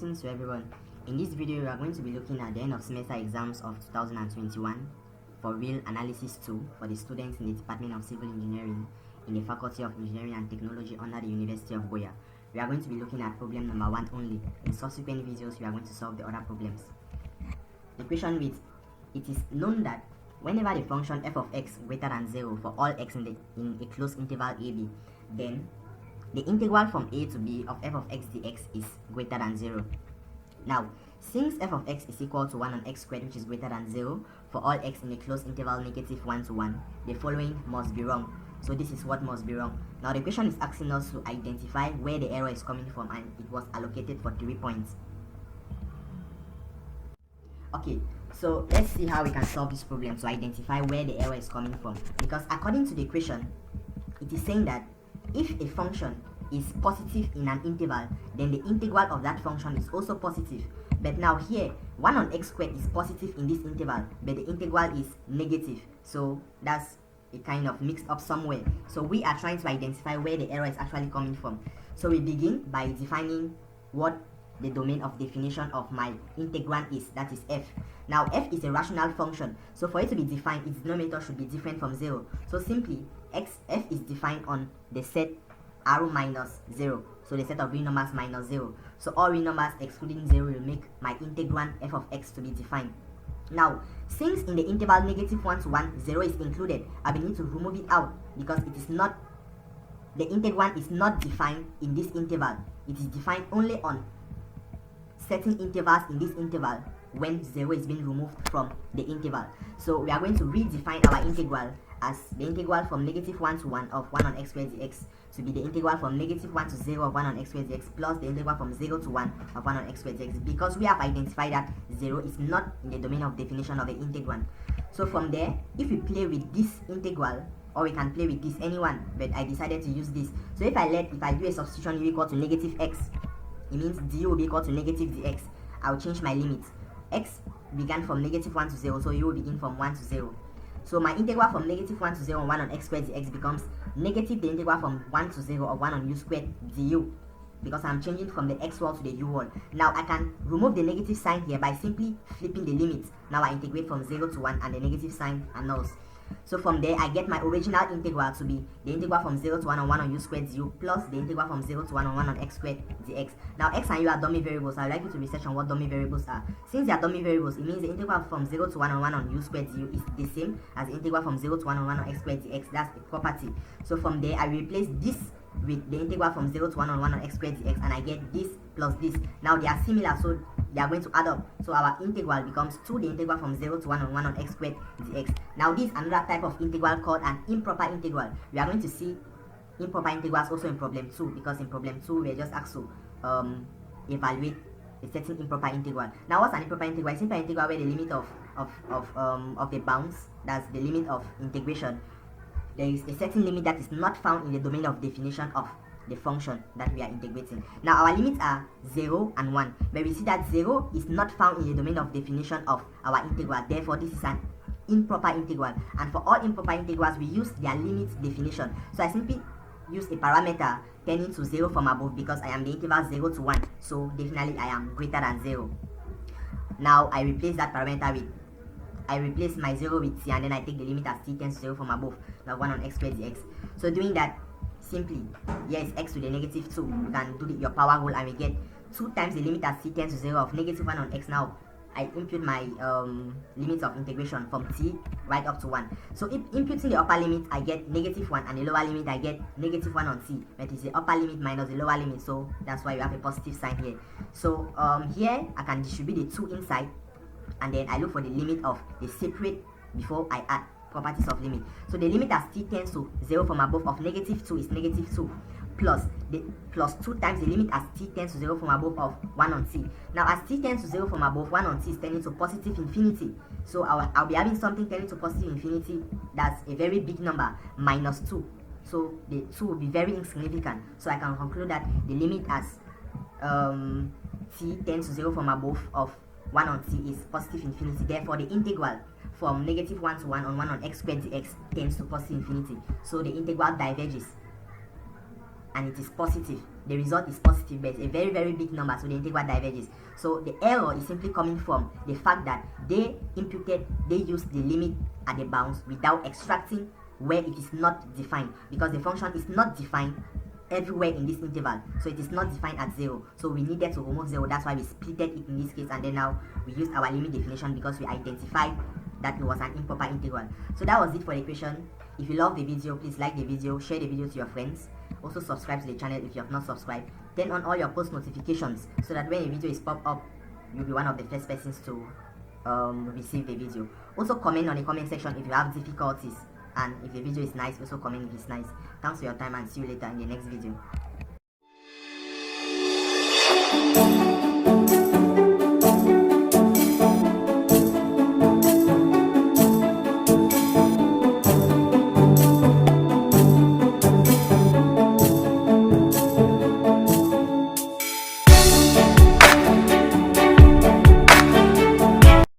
Greetings to everyone. In this video, we are going to be looking at the end of semester exams of 2021 for Real Analysis 2 for the students in the Department of Civil Engineering in the Faculty of Engineering and Technology under the University of Goya. We are going to be looking at problem number 1 only. In subsequent videos, we are going to solve the other problems. The question reads, it is known that whenever the function f of x greater than 0 for all x in a closed interval ab, then the integral from a to b of f of x dx is greater than 0. Now, since f of x is equal to 1 on x squared, which is greater than 0 for all x in a closed interval -1 to 1, the following must be wrong. So this is what must be wrong. Now the question is asking us to identify where the error is coming from, and it was allocated for 3 points. Okay, so let's see how we can solve this problem to identify where the error is coming from. Because according to the equation, it is saying that if a function is positive in an interval, then the integral of that function is also positive. But now here, 1 on x squared is positive in this interval, but the integral is negative. So that's a kind of mixed up somewhere. So we are trying to identify where the error is actually coming from. So we begin by defining what the domain of definition of my integrand is, that is f. Now f is a rational function, so for it to be defined, its denominator should be different from 0. So simply f is defined on the set r minus 0, so the set of real numbers minus 0. So all real numbers excluding 0 will make my integrand f of x to be defined. Now, since in the interval -1 to 1, 0 is included, I will need to remove it out because it is not, the integrand is not defined in this interval. It is defined only on certain intervals in this interval when 0 is being removed from the interval. So we are going to redefine our integral as the integral from -1 to 1 of 1 on x squared dx to be the integral from -1 to 0 of 1 on x squared dx plus the integral from 0 to 1 of 1 on x squared dx, because we have identified that 0 is not in the domain of definition of the integrand. So from there, if we play with this integral, or we can play with this anyone, but I decided to use this. So if I do a substitution u equal to -x, it means du will be equal to -dx. I'll change my limits. X began from -1 to 0, so u will begin from 1 to 0. So my integral from -1 to 0 on 1 on x squared dx becomes negative the integral from 1 to 0 of 1 on u squared du, because I'm changing from the x wall to the u wall. Now I can remove the negative sign here by simply flipping the limits. Now I integrate from 0 to 1 and the negative sign annuls. So from there, I get my original integral to be the integral from 0 to 1 on 1 on u squared du plus the integral from 0 to 1 on 1 on x squared dx. Now x and u are dummy variables. I'd like you to research on what dummy variables are. Since they are dummy variables, it means the integral from 0 to 1 on 1 on u squared du is the same as the integral from 0 to 1 on 1 on x squared dx. That's the property. So from there, I replace this with the integral from 0 to 1 on 1 on x squared dx, and I get this plus this. Now they are similar, so they are going to add up. So our integral becomes 2 the integral from 0 to 1 on 1 on x squared dx. Now this is another type of integral called an improper integral. We are going to see improper integrals also in problem 2, because in problem 2 we are just asked to evaluate a certain improper integral. Now what's an improper integral? It's simply an integral where the limit of the bounds, that's the limit of integration, there is a certain limit that is not found in the domain of definition of the function that we are integrating. Now our limits are 0 and 1, but we see that 0 is not found in the domain of definition of our integral. Therefore this is an improper integral, and for all improper integrals we use their limit definition. So I simply use a parameter tending to 0 from above because I am the interval 0 to 1, so definitely I am greater than 0. Now I replace that parameter with, I replace my 0 with c, and then I take the limit as t tends to 0 from above, like 1 on x squared dx. So doing that, simply, here is x to the -2. You can do your power rule and we get 2 times the limit as t tends to 0 of -1 on x. Now I input my limits of integration from t right up to 1. So if inputting the upper limit, I get -1, and the lower limit I get -1 on t, but it's the upper limit minus the lower limit, so that's why you have a positive sign here. So here I can distribute the 2 inside, and then I look for the limit of the separate before I add properties of limit. So the limit as t tends to 0 from above of -2 is -2 plus 2 times the limit as t tends to 0 from above of 1 on t. Now as t tends to 0 from above, 1 on t is tending to positive infinity. So I'll be having something tending to positive infinity that's a very big number, -2. So the 2 will be very insignificant. So I can conclude that the limit as t tends to 0 from above of 1 on t is positive infinity. Therefore the integral from -1 to 1 on 1 on x squared dx tends to positive infinity. So the integral diverges. and it is positive, the result is positive, but it's a very, very big number, so the integral diverges. So the error is simply coming from the fact that they used the limit at the bounds without extracting where it is not defined, because the function is not defined everywhere in this interval, so it is not defined at 0, so we needed to remove 0. That's why we splitted it in this case, and then now we used our limit definition because we identified that it was an improper integral. So that was it for the equation. If you love the video, please like the video, share the video to your friends. Also subscribe to the channel if you have not subscribed. Turn on all your post notifications so that when a video is popped up, you'll be one of the first persons to receive the video. Also comment on the comment section if you have difficulties, and if the video is nice, also comment if it's nice. Thanks for your time, and see you later in the next video.